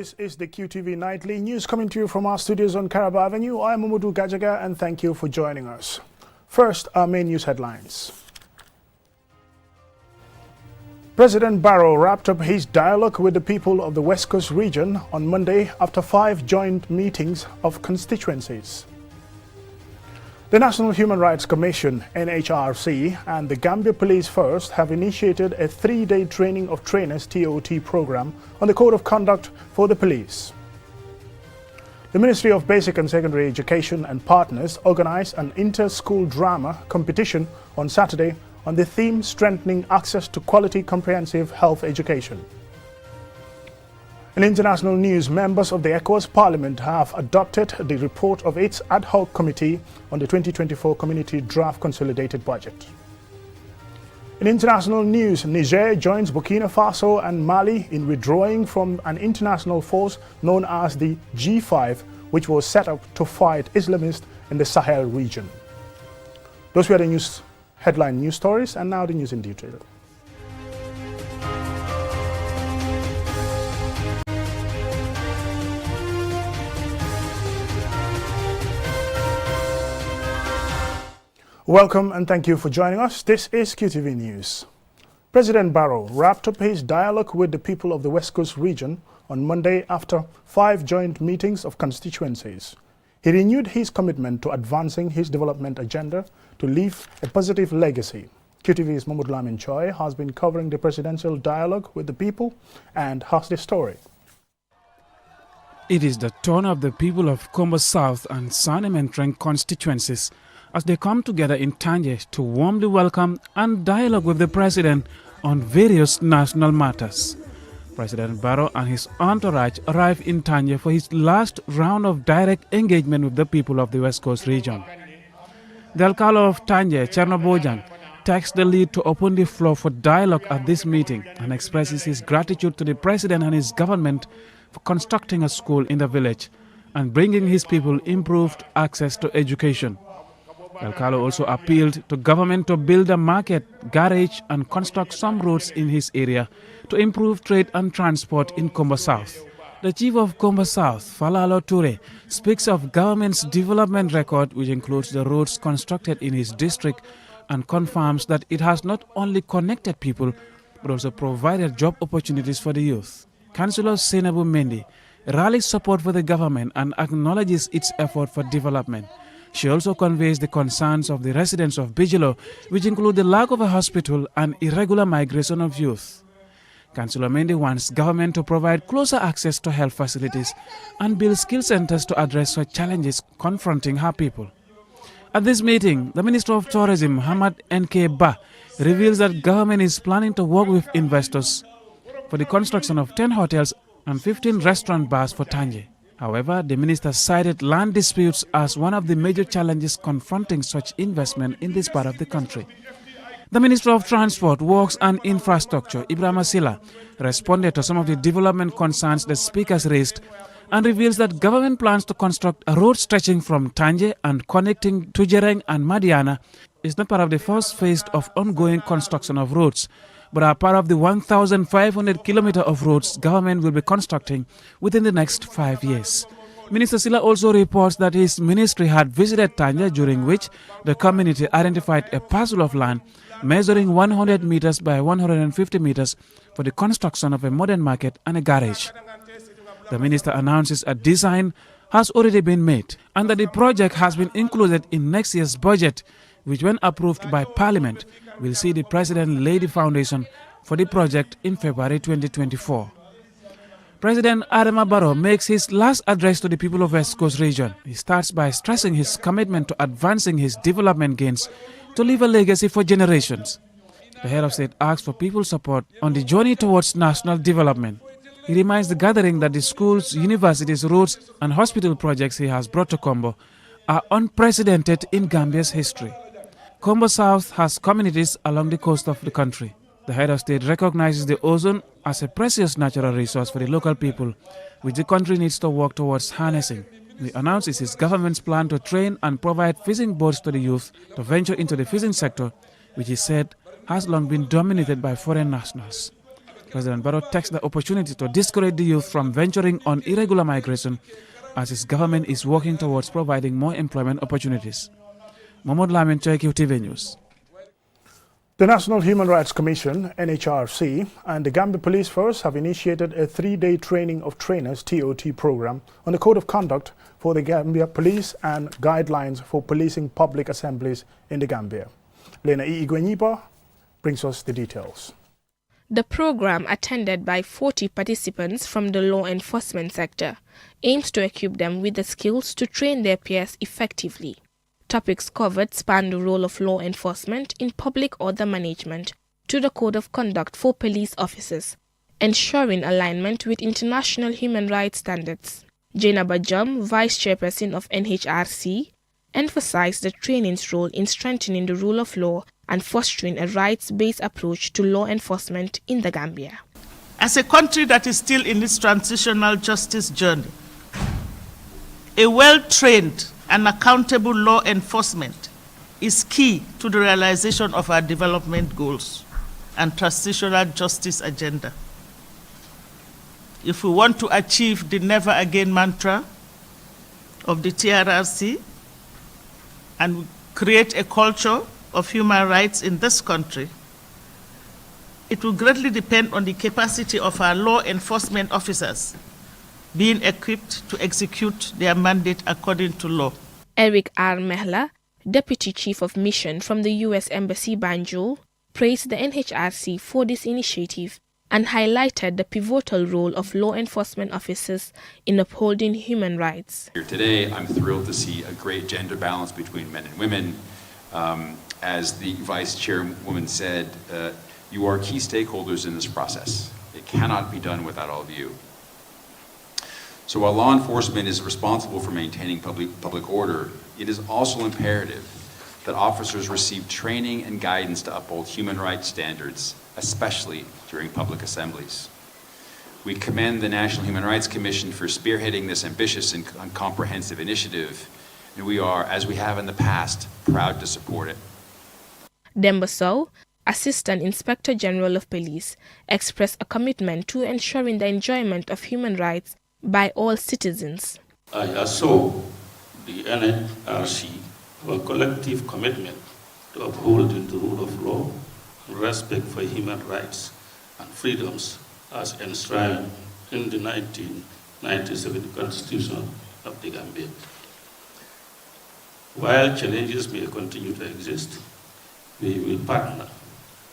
This is the QTV Nightly News coming to you from our studios on Caraba Avenue. I am Umudu Gajaga and thank you for joining us. First, our main news headlines. President Barrow wrapped up his dialogue with the people of the West Coast region on Monday after 5 joint meetings of constituencies. The National Human Rights Commission, NHRC, and the Gambia Police First have initiated a 3-day training of trainers TOT program on the Code of Conduct for the police. The Ministry of Basic and Secondary Education and partners organized an inter-school drama competition on Saturday on the theme Strengthening Access to Quality Comprehensive Health Education. In international news, members of the ECOWAS Parliament have adopted the report of its ad hoc committee on the 2024 Community Draft Consolidated Budget. In international news, Niger joins Burkina Faso and Mali in withdrawing from an international force known as the G5, which was set up to fight Islamists in the Sahel region. Those were the headline news stories, and now the news in detail. Welcome and thank you for joining us. This is QTV News. President Barrow wrapped up his dialogue with the people of the West Coast region on Monday after 5 joint meetings of constituencies. He renewed his commitment to advancing his development agenda to leave a positive legacy. QTV's Mahmoud Lamin Choi has been covering the presidential dialogue with the people and has the story. It is the turn of the people of Kombo South and Sanem-Entreng constituencies as they come together in Tanje to warmly welcome and dialogue with the president on various national matters. President Barrow and his entourage arrived in Tanje for his last round of direct engagement with the people of the West Coast region. The Alcalo of Tanje, Chernobojang, takes the lead to open the floor for dialogue at this meeting and expresses his gratitude to the president and his government for constructing a school in the village and bringing his people improved access to education. Alcalo also appealed to government to build a market, garage and construct some roads in his area to improve trade and transport in Kombo South. The chief of Kombo South, Falalo Toure, speaks of government's development record, which includes the roads constructed in his district, and confirms that it has not only connected people but also provided job opportunities for the youth. Councillor Senabu Mendy rallies support for the government and acknowledges its effort for development. She also conveys the concerns of the residents of Bijilo, which include the lack of a hospital and irregular migration of youth. Councillor Mendy wants government to provide closer access to health facilities and build skill centers to address such challenges confronting her people. At this meeting, the Minister of Tourism, Hamad N.K. Ba, reveals that government is planning to work with investors for the construction of 10 hotels and 15 restaurant bars for Tanje. However, the minister cited land disputes as one of the major challenges confronting such investment in this part of the country. The Minister of Transport, Works and Infrastructure, Ibrahim Asila, responded to some of the development concerns the speakers raised and reveals that government plans to construct a road stretching from Tanje and connecting Tujereng and Madiana is not part of the first phase of ongoing construction of roads, but are part of the 1,500 kilometers of roads government will be constructing within the next 5 years. Minister Sila also reports that his ministry had visited Tanje, during which the community identified a parcel of land measuring 100 meters by 150 meters for the construction of a modern market and a garage. The minister announces a design has already been made and that the project has been included in next year's budget, which when approved by Parliament will see the President lay the foundation for the project in February 2024. President Adama Barrow makes his last address to the people of West Coast region. He starts by stressing his commitment to advancing his development gains to leave a legacy for generations. The head of state asks for people's support on the journey towards national development. He reminds the gathering that the schools, universities, roads and hospital projects he has brought to Kombo are unprecedented in Gambia's history. Kombo South has communities along the coast of the country. The head of state recognizes the ozone as a precious natural resource for the local people, which the country needs to work towards harnessing. He announces his government's plan to train and provide fishing boats to the youth to venture into the fishing sector, which he said has long been dominated by foreign nationals. President Barrow takes the opportunity to discourage the youth from venturing on irregular migration as his government is working towards providing more employment opportunities. Mohamed Lamin, QTV News. The National Human Rights Commission, NHRC, and the Gambia Police Force have initiated a 3-day training of trainers TOT program on the Code of Conduct for the Gambia Police and guidelines for policing public assemblies in the Gambia. Lena Igwenyiba brings us the details. The program, attended by 40 participants from the law enforcement sector, aims to equip them with the skills to train their peers effectively. Topics covered span the role of law enforcement in public order management to the Code of Conduct for police officers, ensuring alignment with international human rights standards. Jaina Bajam, Vice Chairperson of NHRC, emphasized the training's role in strengthening the rule of law and fostering a rights-based approach to law enforcement in the Gambia. As a country that is still in its transitional justice journey, a well-trained and accountable law enforcement is key to the realization of our development goals and transitional justice agenda. If we want to achieve the never again mantra of the TRRC and create a culture of human rights in this country, it will greatly depend on the capacity of our law enforcement officers being equipped to execute their mandate according to law. Eric R. Mehla, Deputy Chief of Mission from the U.S. Embassy Banjul, praised the NHRC for this initiative and highlighted the pivotal role of law enforcement officers in upholding human rights. Here today, I'm thrilled to see a great gender balance between men and women. As the Vice Chairwoman said, you are key stakeholders in this process. It cannot be done without all of you. So while law enforcement is responsible for maintaining public order, it is also imperative that officers receive training and guidance to uphold human rights standards, especially during public assemblies. We commend the National Human Rights Commission for spearheading this ambitious and comprehensive initiative, and we are, as we have in the past, proud to support it. Demba Sow, Assistant Inspector General of Police, expressed a commitment to ensuring the enjoyment of human rights by all citizens. I assure the NHRC our collective commitment to upholding the rule of law and respect for human rights and freedoms as enshrined in the 1997 Constitution of the Gambia. While challenges may continue to exist, we will partner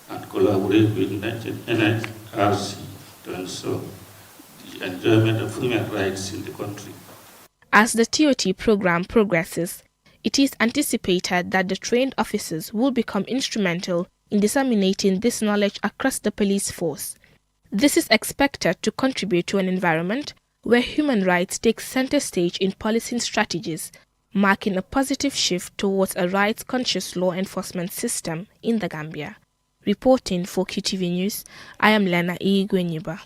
and collaborate with NHRC to ensure the enjoyment of human rights in the country. As the TOT program progresses, it is anticipated that the trained officers will become instrumental in disseminating this knowledge across the police force. This is expected to contribute to an environment where human rights take center stage in policing strategies, marking a positive shift towards a rights-conscious law enforcement system in the Gambia. Reporting for QTV News, I am Lena Igwenyiba.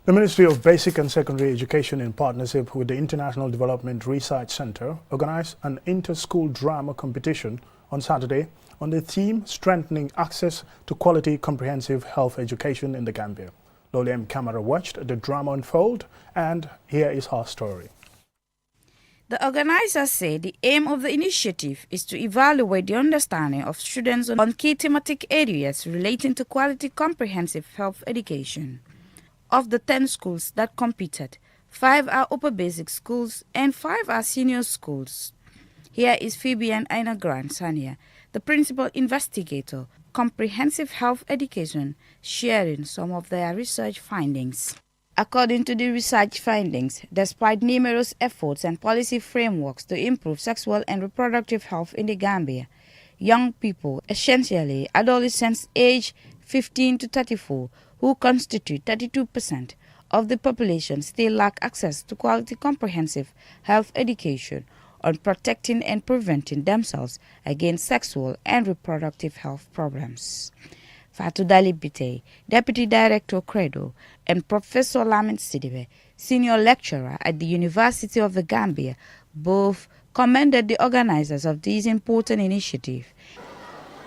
The Ministry of Basic and Secondary Education, in partnership with the International Development Research Center, organized an inter-school drama competition on Saturday on the theme Strengthening Access to Quality Comprehensive Health Education in the Gambia. Loli M. Camara watched the drama unfold, and here is her story. The organizers say the aim of the initiative is to evaluate the understanding of students on key thematic areas relating to quality comprehensive health education. Of the 10 schools that competed, 5 are upper basic schools and 5 are senior schools. Here is Phoebe and Aina Grant Sania, the principal investigator, comprehensive health education, sharing some of their research findings. According to the research findings, despite numerous efforts and policy frameworks to improve sexual and reproductive health in the Gambia, young people, essentially adolescents aged 15 to 34, who constitute 32% of the population, still lack access to quality comprehensive health education on protecting and preventing themselves against sexual and reproductive health problems. Fatou Dalibite, Deputy Director Credo, and Professor Lamin Sidibe, Senior Lecturer at the University of the Gambia, both commended the organizers of this important initiative.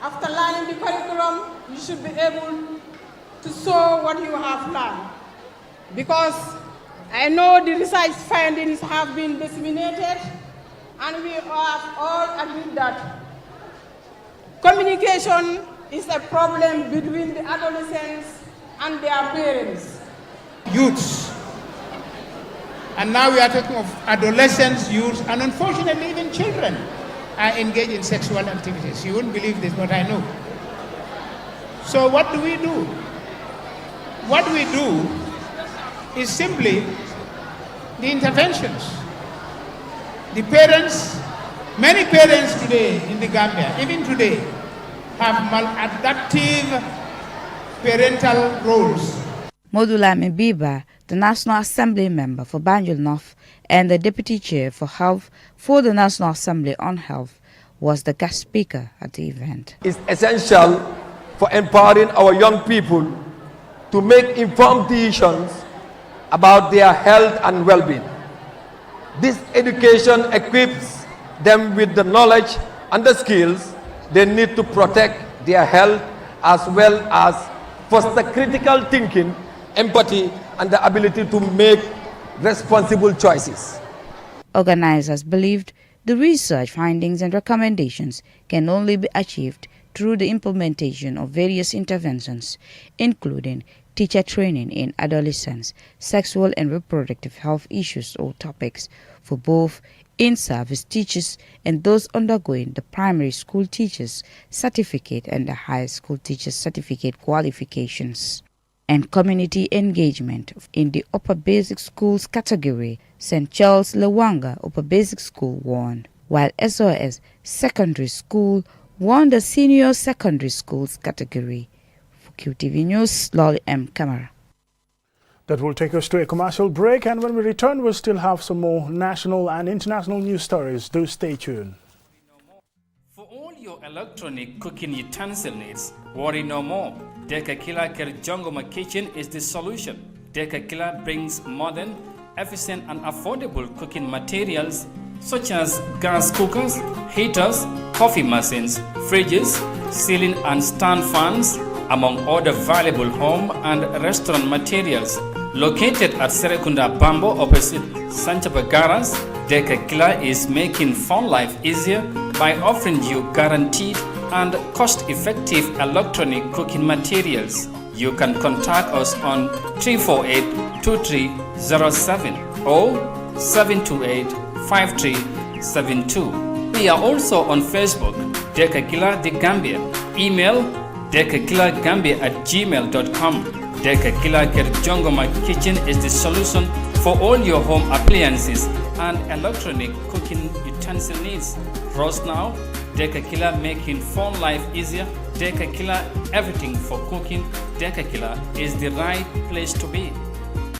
After learning the curriculum, you should be able to show what you have learned, because I know the research findings have been disseminated, and we have all agreed that communication is a problem between the adolescents and their parents. Youths. And now we are talking of adolescents, youths, and unfortunately even children are engaged in sexual activities. You wouldn't believe this, but I know. So what do we do? What we do is simply the interventions. The parents, many parents today in the Gambia, even today, have maladaptive parental roles. Modulame Biba, the National Assembly member for Banjul North and the Deputy Chair for Health for the National Assembly on Health, was the guest speaker at the event. It's essential for empowering our young people to make informed decisions about their health and well-being. This education equips them with the knowledge and the skills they need to protect their health, as well as foster critical thinking, empathy, and the ability to make responsible choices. Organizers believed the research findings and recommendations can only be achieved through the implementation of various interventions, including teacher training in adolescents, sexual and reproductive health issues or topics for both in-service teachers and those undergoing the primary school teachers certificate and the high school teachers certificate qualifications, and community engagement in the upper basic schools category. St. Charles Lawanga Upper Basic School won, while SOS Secondary School won the senior secondary schools category. For QTV News, Lolly M. Kamara. That will take us to a commercial break, and when we return, we'll still have some more national and international news stories. Do stay tuned. For all your electronic cooking utensil needs, worry no more. Deka Killer Jongoma Kitchen is the solution. Deka Killer brings modern, efficient and affordable cooking materials such as gas cookers, heaters, coffee machines, fridges, ceiling and stand fans, among other valuable home and restaurant materials. Located at Serekunda Bambo opposite Sanchaba Garas, Deka Killer is making fun life easier by offering you guaranteed and cost-effective electronic cooking materials. You can contact us on 348-2307 or 728-5372. We are also on Facebook, Deka Killer The Gambia. Email dekakillergambia@gmail.com. Deka Killer Jongoma Kitchen is the solution for all your home appliances and electronic cooking utensil needs. Roast now, Deka Killer making fun life easier. Deka Killer everything for cooking. Deka Killer is the right place to be.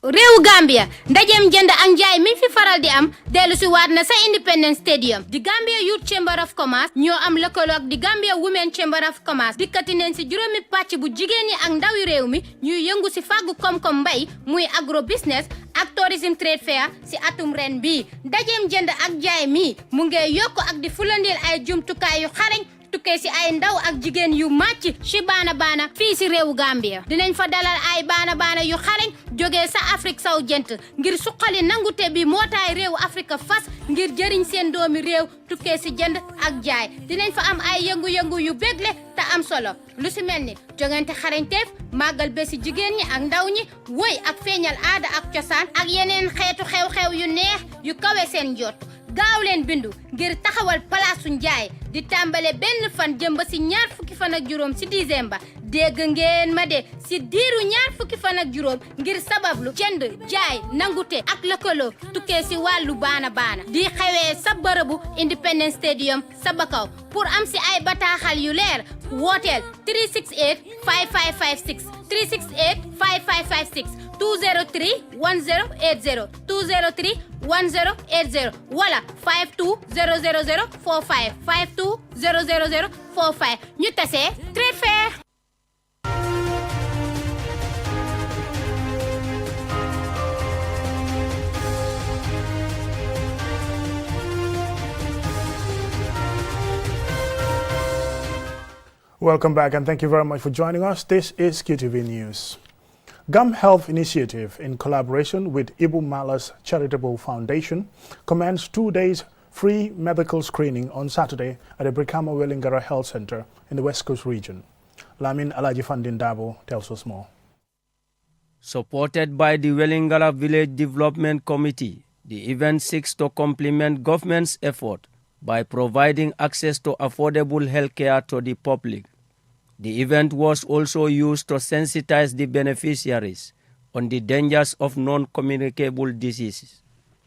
Réew Gambia ndajem jënd ak njaay mi fi faral di am dellu si waat na sa Independence Stadium. The Gambia Youth Chamber of Commerce ñoo am lëkkaloo ak the Gambia Women Chamber of Commerce dikkati neen si juróomi pàcc bu jigéen ñi ak ndawi réew mi ñuy yëngu si fàggu koom-koom mbay muy agro business ak tourism trade fair si atum ren bi. Ndajem jënd ak njaay mi mu ngi yokk ak di fulandil ay jumtukaay yu xarañ tukkee si ay ndaw ak jigéen yu màcc ci baana fii si réewu Gambia. Dinañ fa dalal ay baana yu xarañ jógee sa Afrique saw jent ngir suqali nangute bi mootaay réewu Afrique fas ngir jëriñ seen doomi réew tukkee si jënd ak jaay. Dinañ fa am ay yëngu-yëngu yu bégle te am solo lu si mel ni jongante xarañteef màggal bési jigéen ñi ak ndaw ñi woy ak feeñal aada ak cosaan ak yeneen xeetu xew-xew yu neex yu kawe seen jot. gaaw leen bindu ngir taxawal palaasu njaay di tàmbale benn fan jëm ba si ñaar fukki fan ak juróom si décembre. dégg ngeen ma de si diiru ñaar fukki fan ak juróom ngir sabablu jënd jaay nangute ak lëkkaloo tukkee si wàllu baana di xewee sa bërëbu Independence Stadium sa Bakaw. pour am si ay bataaxal yu leer wooteel 368 5556 368 5556 203 1080 203 1080 wala 5200045 5200045 ñu tasee Trade Fair. Welcome back and thank you very much for joining us. This is QTV News. Gum Health Initiative, in collaboration with Ibu Malas Charitable Foundation, commenced 2 days free medical screening on Saturday at the Brikama Welingara Health Center in the West Coast region. Lamin Alajifandin Dabo tells us more. Supported by the Welingara Village Development Committee, the event seeks to complement government's effort by providing access to affordable health care to the public. The event was also used to sensitize the beneficiaries on the dangers of non-communicable diseases.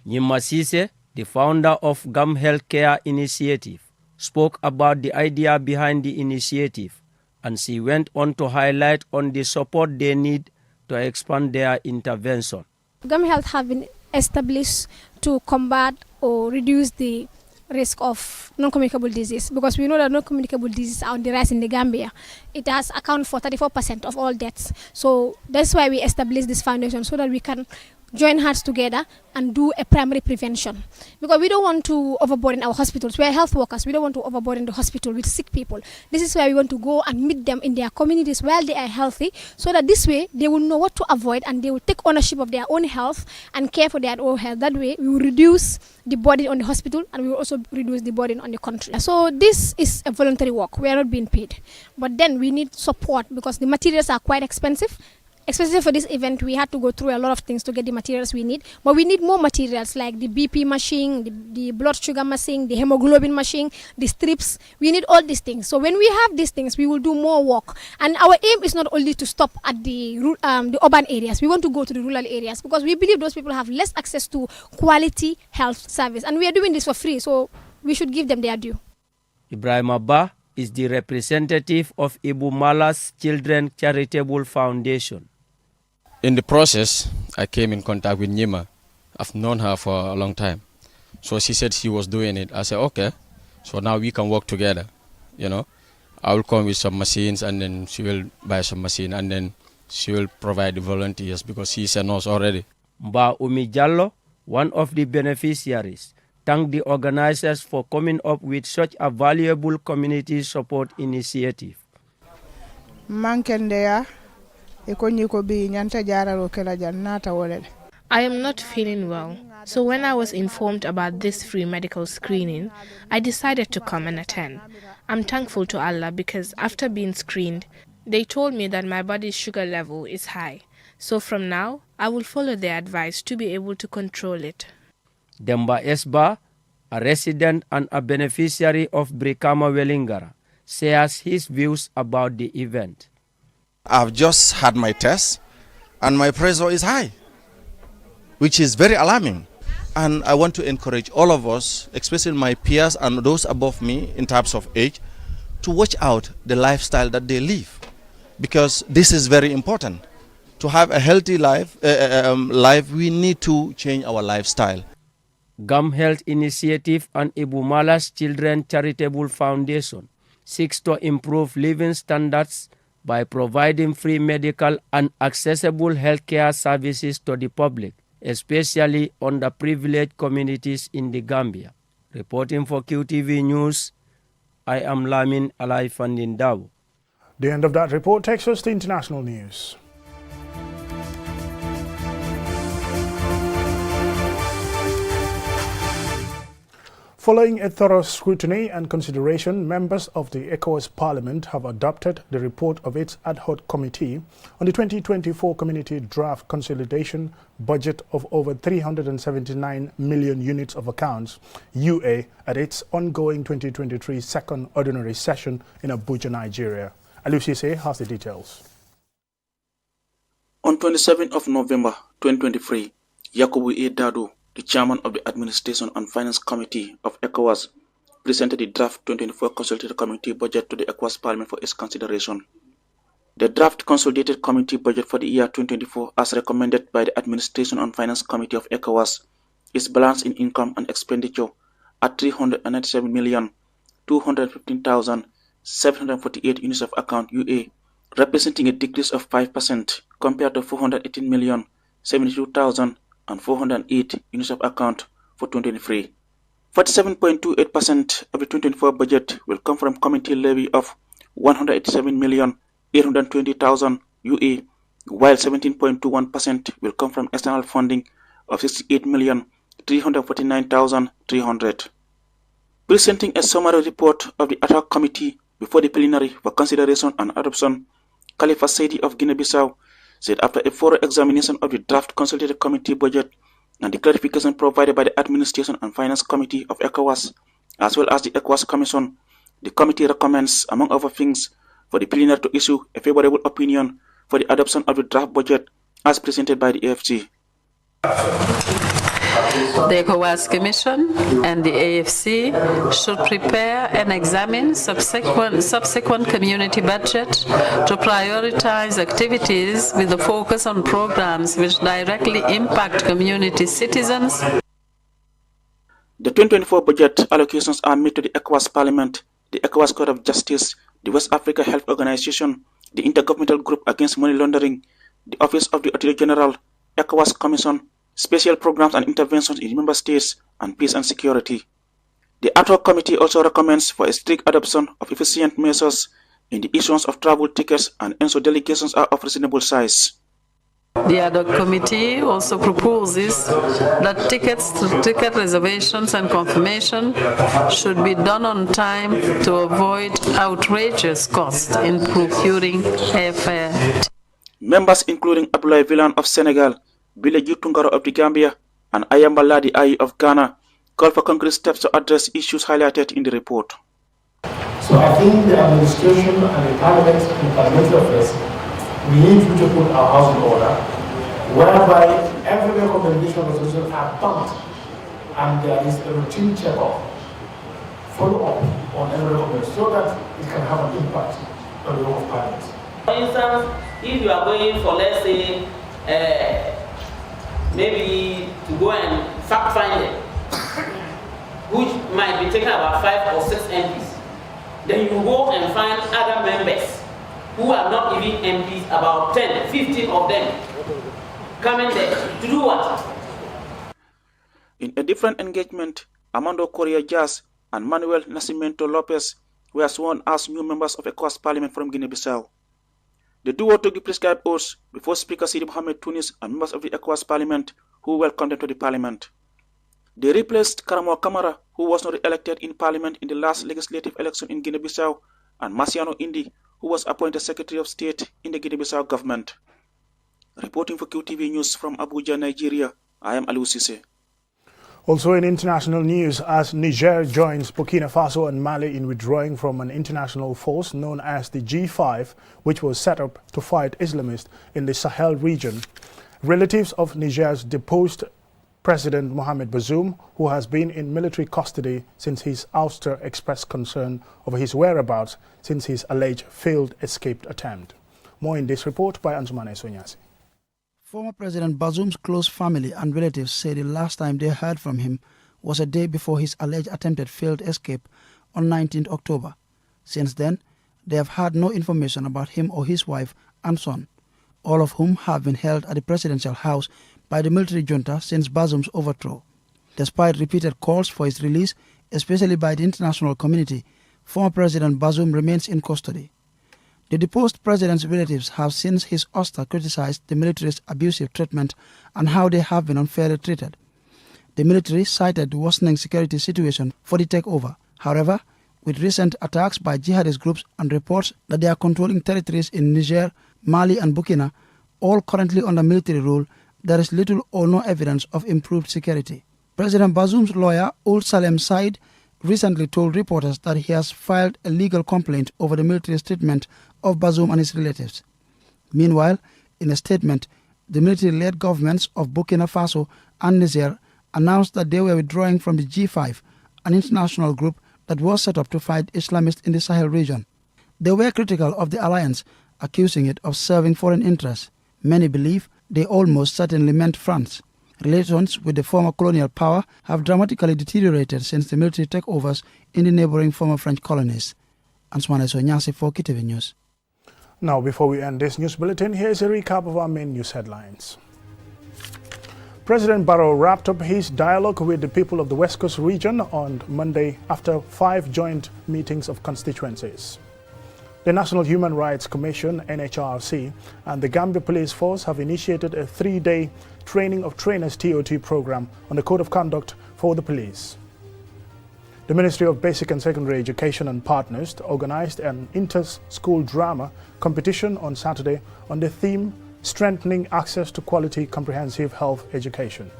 Nyima Sise, the founder of Gum Healthcare Initiative, spoke about the idea behind the initiative, and she went on to highlight on the support they need to expand their intervention. Gum Health have been established to combat or reduce the risk of non-communicable disease, because we know that non-communicable diseases are on the rise in the Gambia. It has accounted for 34% of all deaths. So that's why we established this foundation, so that we can join hands together and do a primary prevention, because we don't want to overburden our hospitals. We are health workers. We don't want to overburden the hospital with sick people. This is why we want to go and meet them in their communities while they are healthy, so that this way they will know what to avoid and they will take ownership of their own health and care for their own health. That way we will reduce the burden on the hospital and we will also reduce the burden on the country. So this is a voluntary work. We are not being paid, but then we need support because the materials are quite expensive. Especially for this event, we had to go through a lot of things to get the materials we need. But we need more materials like the BP machine, the blood sugar machine, the hemoglobin machine, the strips. We need all these things. So when we have these things, we will do more work. And our aim is not only to stop at the urban areas. We want to go to the rural areas because we believe those people have less access to quality health service. And we are doing this for free, so we should give them their due. Ibrahim Abba is the representative of Ibu Malas Children Charitable Foundation. In the process, I came in contact with Nyima. I've known her for a long time. So she said she was doing it. I said, okay, so now we can work together. You know, I will come with some machines and then she will buy some machine and then she will provide the volunteers because she's a nurse already. Mba Umi Jallo, one of the beneficiaries, thanked the organizers for coming up with such a valuable community support initiative. Mankendea. I am not feeling well, so when I was informed about this free medical screening, I decided to come and attend. I'm thankful to Allah because after being screened, they told me that my body's sugar level is high. So from now, I will follow their advice to be able to control it. Demba Esba, a resident and a beneficiary of Brikama Welingara, shares his views about the event. I've just had my test and my pressure is high, which is very alarming. And I want to encourage all of us, especially my peers and those above me in terms of age, to watch out the lifestyle that they live, because this is very important. To have a healthy life, we need to change our lifestyle. Gum Health Initiative and Ibu Malas Children Charitable Foundation seeks to improve living standards by providing free medical and accessible healthcare services to the public, especially underprivileged communities in the Gambia. Reporting for QTV News, I am Lamin Alaifandin Dawo. The end of that report takes us to international news. Following a thorough scrutiny and consideration, members of the ECOWAS Parliament have adopted the report of its ad hoc committee on the 2024 Community Draft Consolidation Budget of over 379 million units of accounts, UA, at its ongoing 2023 second ordinary session in Abuja, Nigeria. Alusise has the details. On 27th of November 2023, Yakubu A. Dado, the chairman of the Administration and Finance Committee of ECOWAS, presented the draft 2024 Consolidated Community Budget to the ECOWAS Parliament for its consideration. The draft Consolidated Community Budget for the year 2024, as recommended by the Administration and Finance Committee of ECOWAS, is balanced in income and expenditure at 397,215,748 units of account UA, representing a decrease of 5% compared to 418,072,408 units of account for 2023. 47.28% of the 2024 budget will come from community levy of 187,820,000 UA, while 17.21% will come from external funding of 68,349,300. Presenting a summary report of the ad hoc committee before the plenary for consideration and adoption, Khalifa Saidi of Guinea-Bissau said after a thorough examination of the draft consultative committee budget and the clarification provided by the Administration and Finance Committee of ECOWAS, as well as the ECOWAS Commission, the committee recommends, among other things, for the plenary to issue a favorable opinion for the adoption of the draft budget as presented by the AFC. The ECOWAS Commission and the AFC should prepare and examine subsequent community budget to prioritize activities with a focus on programs which directly impact community citizens. The 2024 budget allocations are made to the ECOWAS Parliament, the ECOWAS Court of Justice, the West Africa Health Organization, the Intergovernmental Group Against Money Laundering, the Office of the Auditor General, ECOWAS Commission, special programs and interventions in member states, and peace and security. The ad hoc committee also recommends for a strict adoption of efficient measures in the issuance of travel tickets and ensure delegations are of reasonable size. The ad hoc committee also proposes that ticket reservations and confirmation should be done on time to avoid outrageous costs in procuring airfare. Members including Abdoulaye Villan of Senegal, Bileji Tungaro of the Gambia, and Ayamba Ladi Ayi of Ghana call for concrete steps to address issues highlighted in the report. So I think the administration and the parliament and parliamentary affairs, we need to put our house in order, whereby every recommendation of resolution are bumped and there is a routine check-up, follow-up on every recommendation so that it can have an impact on the work of parliament. For instance, if you are going for, let's say, maybe to go and fact-find it, which might be taken about 5 or 6 MPs, then you go and find other members who are not even MPs, about 10, 15 of them, coming there to do what? In a different engagement, Armando Correa Jazz and Manuel Nascimento Lopez were sworn as new members of ECOWAS Parliament from Guinea-Bissau. The duo took the prescribed oaths before Speaker Sidi Mohamed Tunis and members of the ECOWAS Parliament who welcomed them to the Parliament. They replaced Karamo Kamara, who was not elected in Parliament in the last legislative election in Guinea-Bissau, and Marciano Indi, who was appointed Secretary of State in the Guinea-Bissau government. Reporting for QTV News from Abuja, Nigeria, I am Aliou Cissé. Also in international news, as Niger joins Burkina Faso and Mali in withdrawing from an international force known as the G5, which was set up to fight Islamists in the Sahel region, relatives of Niger's deposed President Mohamed Bazoum, who has been in military custody since his ouster, expressed concern over his whereabouts since his alleged failed escape attempt. More in this report by Anzumane Sonyasi. Former President Bazoum's close family and relatives say the last time they heard from him was a day before his alleged attempted failed escape on 19th October. Since then, they have had no information about him or his wife and son, all of whom have been held at the presidential house by the military junta since Bazoum's overthrow. Despite repeated calls for his release, especially by the international community, former President Bazoum remains in custody. The deposed president's relatives have since his ouster criticized the military's abusive treatment and how they have been unfairly treated. The military cited the worsening security situation for the takeover. However, with recent attacks by jihadist groups and reports that they are controlling territories in Niger, Mali and Burkina, all currently under military rule, there is little or no evidence of improved security. President Bazoum's lawyer, Ould Salem Said, recently told reporters that he has filed a legal complaint over the military's treatment of Bazoum and his relatives. Meanwhile, in a statement, the military-led governments of Burkina Faso and Niger announced that they were withdrawing from the G5, an international group that was set up to fight Islamists in the Sahel region. They were critical of the alliance, accusing it of serving foreign interests. Many believe they almost certainly meant France. Relations with the former colonial power have dramatically deteriorated since the military takeovers in the neighboring former French colonies. Ansumane Sonyasi for QTV News. Now, before we end this news bulletin, here's a recap of our main news headlines. President Barrow wrapped up his dialogue with the people of the West Coast region on Monday after 5 joint meetings of constituencies. The National Human Rights Commission, NHRC, and the Gambia Police Force have initiated a 3-day Training of Trainers TOT program on the Code of Conduct for the police. The Ministry of Basic and Secondary Education and partners organized an inter-school drama competition on Saturday on the theme Strengthening Access to Quality Comprehensive Health Education.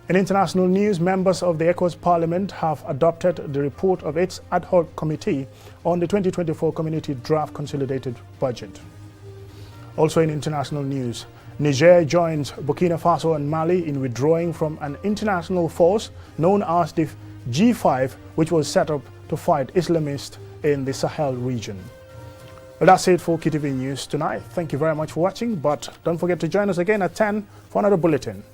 In international news, members of the ECOWAS Parliament have adopted the report of its ad hoc committee on the 2024 Community Draft Consolidated Budget. Also in international news, Niger joins Burkina Faso and Mali in withdrawing from an international force known as the G5, which was set up to fight Islamists in the Sahel region. Well, that's it for KTV News tonight. Thank you very much for watching, but don't forget to join us again at 10 for another bulletin.